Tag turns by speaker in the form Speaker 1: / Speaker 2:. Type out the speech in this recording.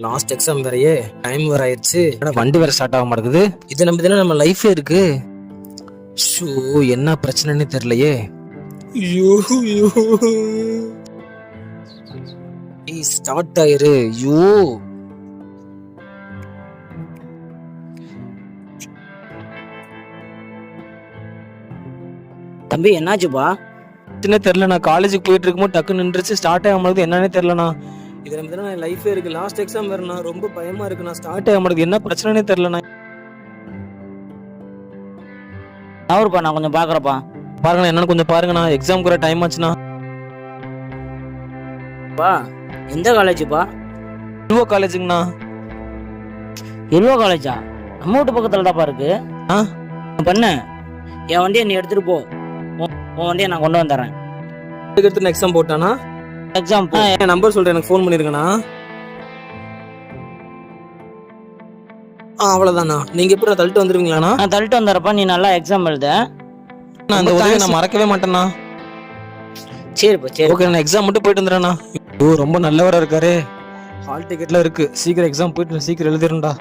Speaker 1: Last exam வேறையே, time வேற ஆயிடுச்சு. வண்டி வேற ஸ்டார்ட் ஆக மாட்டேங்குது. இது நம்ம தானே நம்ம லைஃபே இருக்கு. ஷோ, என்ன பிரச்சனைன்னு தெரியலையே. ஸ்டார்ட் ஆயிரு. ஐயோ,
Speaker 2: தம்பி என்னாச்சுப்பா?
Speaker 1: தெரியல. நான் காலேஜுக்கு போயிட்டு இருக்கும்போது டக்கு நின்றுச்சு. ஸ்டார்ட் ஆக மாட்டேங்குது. என்னன்னே தெரியலண்ணா. இது நம்ம தானே லைஃபே இருக்கு. லாஸ்ட் எக்ஸாம் வேறண்ணா. ரொம்ப பயமா இருக்குண்ணா. ஸ்டார்ட் ஆக மாட்டேங்குது. என்ன பிரச்சனைனே தெரியலண்ணா.
Speaker 2: அவருப்பா நான் கொஞ்சம் பாக்குறப்பா.
Speaker 1: பாருங்கண்ணா, என்னன்னு கொஞ்சம் பாருங்கண்ணா. எக்ஸாமுக்கு ஒரு டைம் ஆச்சுண்ணா.
Speaker 2: பா எந்த காலேஜுப்பா?
Speaker 1: எல்வோ காலேஜுங்கண்ணா.
Speaker 2: எல்வோ காலேஜா? நம்ம வீட்டு பக்கத்துல தான்ப்பா இருக்கு. பண்ணு, என் வண்டியை நீ எடுத்துட்டு போ. உன் வண்டியை நான் கொண்டு வந்துடுறேன்.
Speaker 1: எடுத்து எக்ஸாம் போட்டானா?
Speaker 2: எக்ஸாம்
Speaker 1: என் நம்பர் சொல்றேன், எனக்கு ஃபோன் பண்ணிருக்கண்ணா. அவ்வளவுதாண்ணா. நீங்க எப்படி தள்ளிட்டு வந்துருவீங்களாண்ணா?
Speaker 2: நான் தள்ளிட்டு வந்துடுறப்பா. நீ நல்லா எக்ஸாம் எழுத.
Speaker 1: நான் அந்த உதவியை நான் மறக்கவே மாட்டேண்ணா.
Speaker 2: சரிப்பா சரி.
Speaker 1: ஓகே, நான் எக்ஸாம் மட்டும் போயிட்டு வந்துடுறேண்ணா. ரொம்ப நல்லவரா இருக்காரு. ஹால் டிக்கெட்ல இருக்கு. சீக்கிரம் எக்ஸாம் போயிட்டு சீக்கிரம் எழுதிருந்தா.